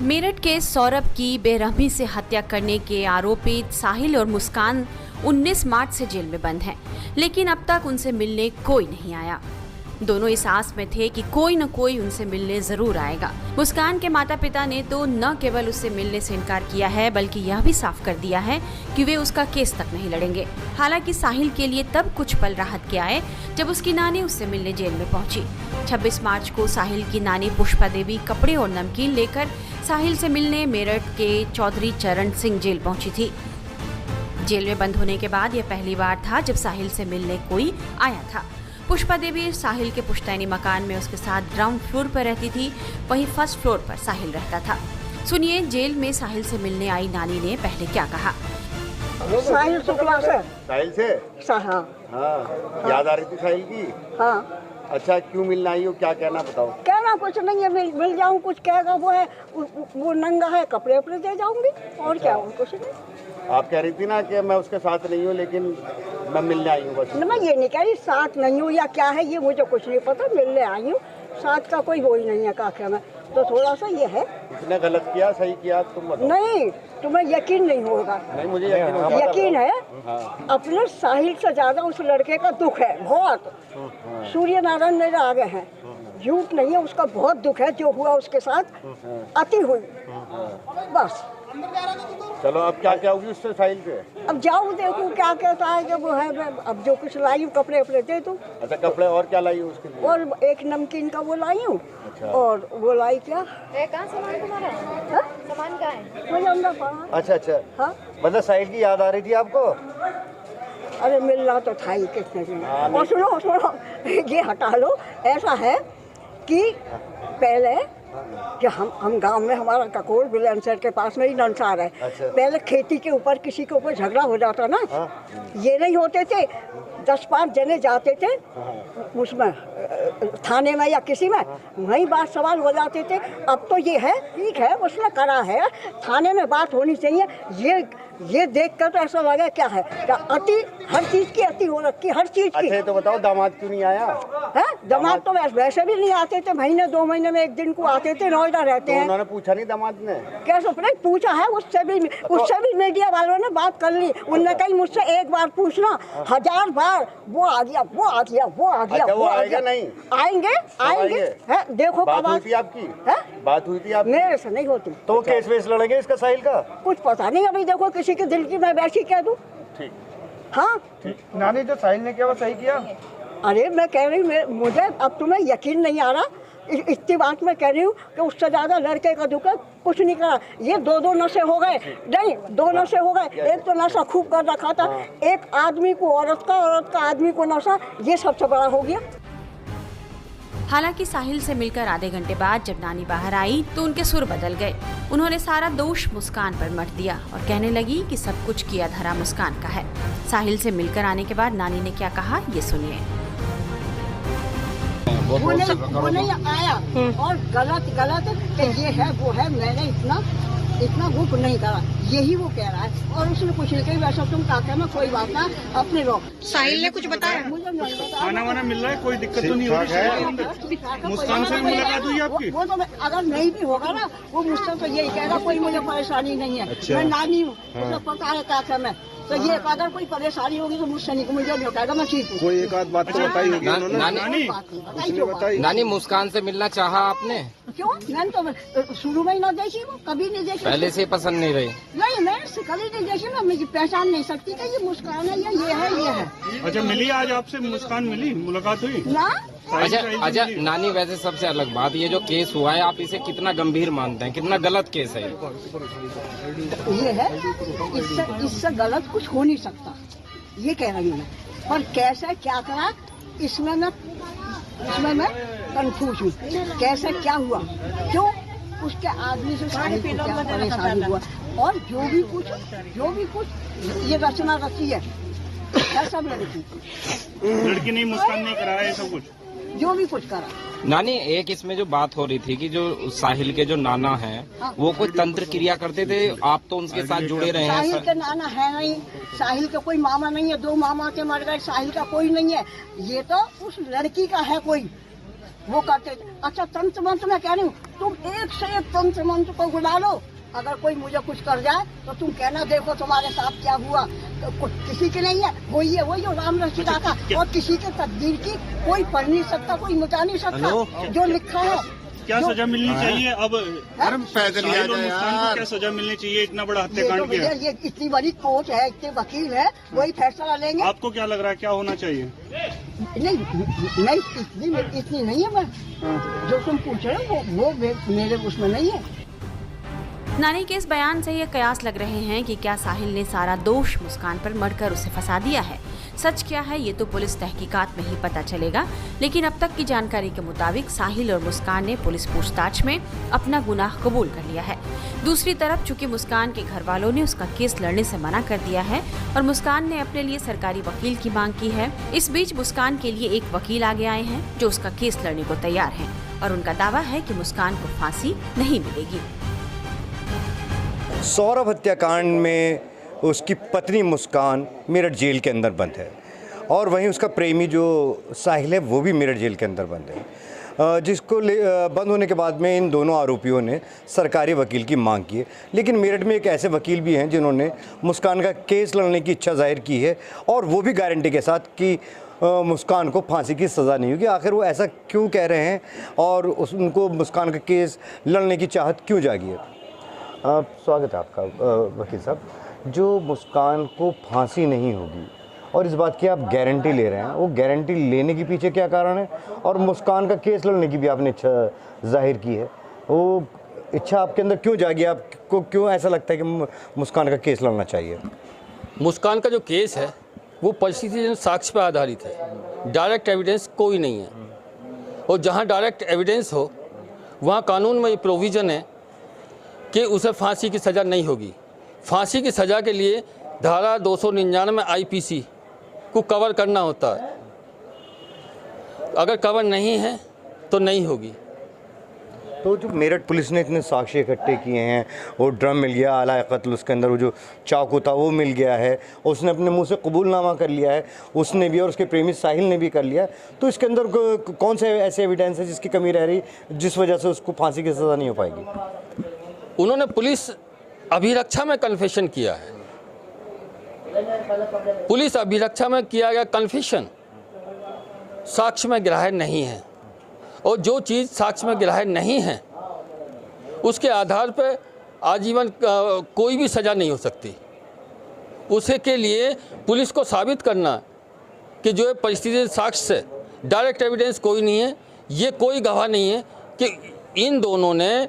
मेरठ के सौरभ की बेरहमी से हत्या करने के आरोपित साहिल और मुस्कान 19 मार्च से जेल में बंद हैं, लेकिन अब तक उनसे मिलने कोई नहीं आया। दोनों इस आस में थे कि कोई न कोई उनसे मिलने जरूर आएगा। मुस्कान के माता पिता ने तो न केवल उससे मिलने से इनकार किया है, बल्कि यह भी साफ कर दिया है कि वे उसका केस तक नहीं लड़ेंगे। हालांकि साहिल के लिए तब कुछ पल राहत के आए जब उसकी नानी उससे मिलने जेल में पहुंची। 26 मार्च को साहिल की नानी पुष्पा देवी कपड़े और नमकीन लेकर साहिल से मिलने मेरठ के चौधरी चरण सिंह जेल पहुंची थी। जेल में बंद होने के बाद यह पहली बार था जब साहिल से मिलने कोई आया था। पुष्पा देवी साहिल के पुश्तैनी मकान में उसके साथ ग्राउंड फ्लोर पर रहती थी, वहीं फर्स्ट फ्लोर पर साहिल रहता था। सुनिए जेल में साहिल से मिलने आई नानी ने पहले क्या कहा। साहिल शुक्ला से। साहिल से? हाँ। याद आ रही थी साहिल की? हाँ। अच्छा, क्यों मिलना आई हो, क्या कहना बताओ। कहना कुछ नहीं है, मिल जाऊं, कुछ कहेगा वो है वो नंगा है, कपड़े उपड़े दे जाऊंगी और क्या हो, कुछ नहीं। आप कह रही थी ना कि मैं उसके साथ नहीं हूँ, लेकिन मैं मिलने आई हूँ बस। मैं ये नहीं कह रही साथ नहीं हूँ या क्या है, ये मुझे कुछ नहीं पता, मिलने आई हूँ। साथ का कोई वो ही नहीं है काके में, तो थोड़ा सा ये है। इसने गलत किया सही किया तुम बताओ। नहीं, तुम्हें यकीन नहीं होगा। नहीं, मुझे यकीन है। हाँ। अपने साहिल से ज्यादा उस लड़के का दुख है बहुत। सूर्य नारायण मेरे आगे हैं, झूठ नहीं है, उसका बहुत दुख है जो हुआ उसके साथ। अति हुई बस। चलो अब क्या क्या होगी उससे साहिल से? अब जाऊँ देखूँ क्या कहता है कि वो है। अब जो कुछ लाई हूँ कपड़े उपड़े दे दूँ। अच्छा, कपड़े और क्या लाई हूँ उसके लिए? और एक नमकीन का वो लाई हूँ। अच्छा। और वो लाई क्या कहाँ सामान तुम्हारा? सामान कहाँ है? मुझे अंदर पड़ा। अच्छा। हाँ, मतलब साहिल की याद आ रही थी आपको? अरे मिलना तो था ही कितने दिन। और सुनो ये हटा लो। ऐसा है कि पहले कि हम गांव में हमारा ककोर बिलेंसर के पास में ही नंसार है। अच्छा। पहले खेती के ऊपर किसी के ऊपर झगड़ा हो जाता ना। ये नहीं होते थे, 10-5 जने जाते थे उसमें थाने में या किसी में, वहीं बात सवाल हो जाते थे। अब तो ये है ठीक है उसने करा है, थाने में बात होनी चाहिए। ये देख कर तो ऐसा लगा क्या है, क्या अति, हर चीज की अति हो रखी, हर चीज की। अच्छा, तो बताओ दामाद क्यों नहीं आया? है दामाद तो वैसे भी नहीं आते थे, महीने 2 महीने में एक दिन को आते थे, नोएडा रहते हैं। उन्होंने पूछा नहीं दामाद ने? कैसे पूछा है, उससे भी मीडिया वालों ने बात कर ली। उनने कही मुझसे एक बार पूछना, 1000 बार वो आ गया। अच्छा, वो आएगा नहीं? आएंगे। है देखो बात हुई थी आपकी? है बात हुई थी आपकी? मेरे से नहीं होती। तो केस वेस लड़ेंगे इसका साहिल का? कुछ पता नहीं, अभी देखो किसी के दिल की मैं वैसी कह दूं। ठीक। हाँ नानी, जो साहिल ने किया वो सही किया? अरे मैं कह रही हूँ, मुझे अब तुम्हें यकीन नहीं आ रहा। इतनी बात मैं कह रही हूँ कि उससे ज्यादा लड़के का दुख है, कुछ नहीं करा। ये 2 नशे हो गए, नहीं 2 नशे हो गए। एक तो नशा खूब कर रखा था, एक आदमी को औरत का आदमी को नशा, ये सबसे बड़ा हो गया। हालांकि साहिल से मिलकर आधे घंटे बाद जब नानी बाहर आई तो उनके सुर बदल गए। उन्होंने सारा दोष मुस्कान पर मढ़ दिया और कहने लगी कि सब कुछ किया धरा मुस्कान का है। साहिल से मिलकर आने के बाद नानी ने क्या कहा, ये सुनिए। वो नहीं आया और गलत कि ये है वो है, मैंने इतना गुप नहीं करा, यही वो कह रहा है। और उसने कुछ नहीं कही, वैसा तुम काका में कोई बात ना, अपने लोग। साहिल ने कुछ बताया? मुझे नहीं बताया। खाना वाना मिल रहा है, कोई दिक्कत तो नहीं हो रही? मुस्कान से भी मुलाकात हुई आपकी? वो तो अगर नहीं भी होगा ना, वो मुझसे तो यही कहेगा कोई मुझे परेशानी नहीं है। अच्छा। मैं नानी हूँ, मुझे पता है काका में, तो ये अगर कोई परेशानी होगी तो मुझसे नहीं, मुझे नहीं कहेगा, मैं ठीक हूँ। कोई एक आध बात तो बताई होगी उन्होंने? नानी, मुस्कान से मिलना चाहा आपने? क्यों? मैंने तो शुरू में ही ना देखी, वो कभी नहीं देखी। पहले से पसंद नहीं रही? नहीं, मैं कभी नहीं देखी ना, मुझे पहचान नहीं सकती कि ये मुस्कान है या ये है। अच्छा, मिली आज आपसे मुस्कान, मिली, मुलाकात हुई ना? अच्छा नानी, वैसे सबसे अलग बात, ये जो केस हुआ है आप इसे कितना गंभीर मानते हैं, कितना गलत केस है? ये है, इससे गलत कुछ हो नहीं सकता, ये कह रही हूँ मैं। पर कैसे क्या करा, इसमें मैं कंफ्यूज हूँ। कैसे क्या हुआ, क्यों उसके आदमी से क्या परेशानी हुआ, और जो भी कुछ ये रचना रची है सब लड़की नहीं, मुस्कान नहीं करा है सब कुछ, जो भी कुछ करा। नानी, एक इसमें जो बात हो रही थी कि जो साहिल के जो नाना हैं वो कोई तंत्र क्रिया करते थे, आप तो उनके साथ जुड़े रहे हैं। साहिल के नाना है नहीं, साहिल का कोई मामा नहीं है, 2 मामा के मर गए, साहिल का कोई नहीं है। ये तो उस लड़की का है कोई, वो करते थे। अच्छा तंत्र मंत्र मैं कह रही हूँ, तुम एक से एक तंत्र मंत्र को बुला लो, अगर कोई मुझे कुछ कर जाए तो तुम कहना देखो तुम्हारे साथ क्या हुआ। किसी के नहीं है, वही है, वही राम रसीदा का, और किसी के तकदीर की कोई पढ़ नहीं सकता, कोई मिटा नहीं सकता। जो लिखा है क्या सजा मिलनी चाहिए अब? पैदल ही आ साहिल और जाए मुस्कान को यार। क्या सजा मिलनी चाहिए? इतना बड़ा ये हत्याकांड तो किया। ये इतनी बड़ी कोर्ट है, इतने वकील है, वही फैसला लेंगे। आपको क्या लग रहा है क्या होना चाहिए? नहीं इतनी नहीं है। मैं जो तुम पूछ रहे हो वो मेरे उसमें नहीं है। नानी के इस बयान से ये कयास लग रहे हैं कि क्या साहिल ने सारा दोष मुस्कान पर मढ़कर उसे फंसा दिया है। सच क्या है ये तो पुलिस तहकीकात में ही पता चलेगा, लेकिन अब तक की जानकारी के मुताबिक साहिल और मुस्कान ने पुलिस पूछताछ में अपना गुनाह कबूल कर लिया है। दूसरी तरफ चूंकि मुस्कान के घर वालों ने उसका केस लड़ने से मना कर दिया है और मुस्कान ने अपने लिए सरकारी वकील की मांग की है, इस बीच मुस्कान के लिए एक वकील आगे आए हैं जो उसका केस लड़ने को तैयार हैं और उनका दावा है कि मुस्कान को फांसी नहीं मिलेगी। सौरभ हत्याकांड में उसकी पत्नी मुस्कान मेरठ जेल के अंदर बंद है और वहीं उसका प्रेमी जो साहिल है वो भी मेरठ जेल के अंदर बंद है, जिसको बंद होने के बाद में इन दोनों आरोपियों ने सरकारी वकील की मांग की है। लेकिन मेरठ में एक ऐसे वकील भी हैं जिन्होंने मुस्कान का केस लड़ने की इच्छा जाहिर की है और वो भी गारंटी के साथ कि मुस्कान को फांसी की सज़ा नहीं होगी। आखिर वो ऐसा क्यों कह रहे हैं और उनको मुस्कान का केस लड़ने की चाहत क्यों जागी है? स्वागत है आपका वकील साहब। जो मुस्कान को फांसी नहीं होगी और इस बात की आप गारंटी ले रहे हैं, वो गारंटी लेने के पीछे क्या कारण है? और मुस्कान का केस लड़ने की भी आपने इच्छा जाहिर की है, वो इच्छा आपके अंदर क्यों जागी? आपको क्यों ऐसा लगता है कि मुस्कान का केस लड़ना चाहिए? मुस्कान का जो केस है वो परिस्थिति साक्ष्य पर आधारित है, डायरेक्ट एविडेंस कोई नहीं है। और जहाँ डायरेक्ट एविडेंस हो वहाँ कानून में ये प्रोविज़न है कि उसे फांसी की सज़ा नहीं होगी। फांसी की सज़ा के लिए धारा 299 IPC को कवर करना होता है, अगर कवर नहीं है तो नहीं होगी। तो जो मेरठ पुलिस ने इतने साक्ष्य इकट्ठे किए हैं, वो ड्रम मिल गया आला कत्ल, उसके अंदर वो जो चाकू था वो मिल गया है, उसने अपने मुंह से कबूलनामा कर लिया है, उसने भी और उसके प्रेमी साहिल ने भी कर लिया, तो इसके अंदर कौन से ऐसे एविडेंस है जिसकी कमी रह रही जिस वजह से उसको फांसी की सज़ा नहीं हो पाएगी? उन्होंने पुलिस अभिरक्षा में कन्फेशन किया है। पुलिस अभिरक्षा में किया गया कन्फेशन साक्ष्य में ग्राह्य नहीं है और जो चीज़ साक्ष्य में ग्राह्य नहीं है उसके आधार पर आजीवन कोई भी सज़ा नहीं हो सकती। उसे के लिए पुलिस को साबित करना कि जो परिस्थिति साक्ष्य से डायरेक्ट एविडेंस कोई नहीं है, ये कोई गवाह नहीं है कि इन दोनों ने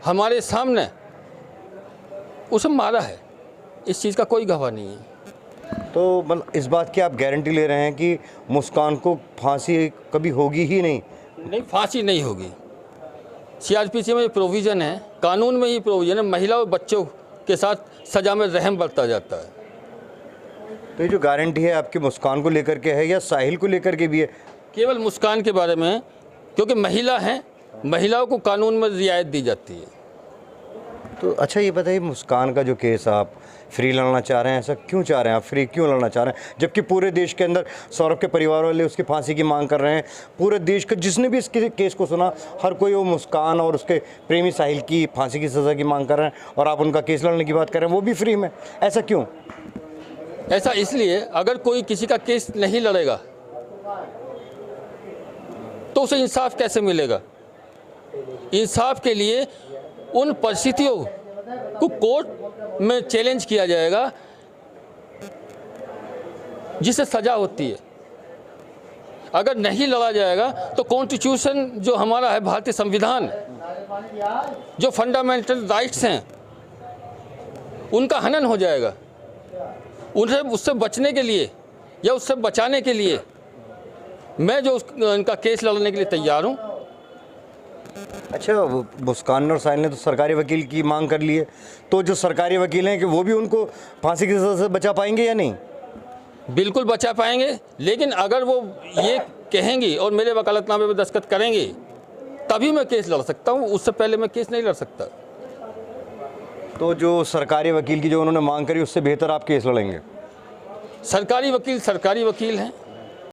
हमारे सामने उसे मारा है, इस चीज़ का कोई गवाह नहीं है। तो मतलब इस बात की आप गारंटी ले रहे हैं कि मुस्कान को फांसी कभी होगी ही नहीं? नहीं, फांसी नहीं होगी। CRPC में ये प्रोविज़न है, कानून में ये प्रोविज़न है, महिला और बच्चों के साथ सज़ा में रहम बरता जाता है। तो ये जो गारंटी है आपकी मुस्कान को लेकर के है या साहिल को लेकर के भी है? केवल मुस्कान के बारे में, क्योंकि महिला हैं, महिलाओं को कानून में रियायत दी जाती है। तो अच्छा ये बताइए, मुस्कान का जो केस आप फ्री लड़ना चाह रहे हैं, ऐसा क्यों चाह रहे हैं? आप फ्री क्यों लड़ना चाह रहे हैं जबकि पूरे देश के अंदर सौरभ के परिवार वाले उसकी फांसी की मांग कर रहे हैं? पूरे देश का जिसने भी इस केस को सुना, हर कोई वो मुस्कान और उसके प्रेमी साहिल की फांसी की सज़ा की मांग कर रहे हैं और आप उनका केस लड़ने की बात कर रहे हैं, वो भी फ्री में। ऐसा क्यों? ऐसा इसलिए, अगर कोई किसी का केस नहीं लड़ेगा तो उसे इंसाफ कैसे मिलेगा? इंसाफ के लिए उन परिस्थितियों को कोर्ट में चैलेंज किया जाएगा जिससे सजा होती है। अगर नहीं लड़ा जाएगा तो कॉन्स्टिट्यूशन जो हमारा है, भारतीय संविधान, जो फंडामेंटल राइट्स हैं, उनका हनन हो जाएगा। उन्हें उससे बचने के लिए या उससे बचाने के लिए मैं जो उनका केस लड़ने के लिए तैयार हूँ। अच्छा, मुस्कान और साहिल ने तो सरकारी वकील की मांग कर ली है, तो जो सरकारी वकील हैं कि वो भी उनको फांसी की सज़ा से बचा पाएंगे या नहीं? बिल्कुल बचा पाएंगे, लेकिन अगर वो ये कहेंगी और मेरे वकालतनामे पर दस्तखत करेंगे तभी मैं केस लड़ सकता हूँ, उससे पहले मैं केस नहीं लड़ सकता। तो जो सरकारी वकील की जो उन्होंने मांग करी उससे बेहतर आप केस लड़ेंगे? सरकारी वकील हैं,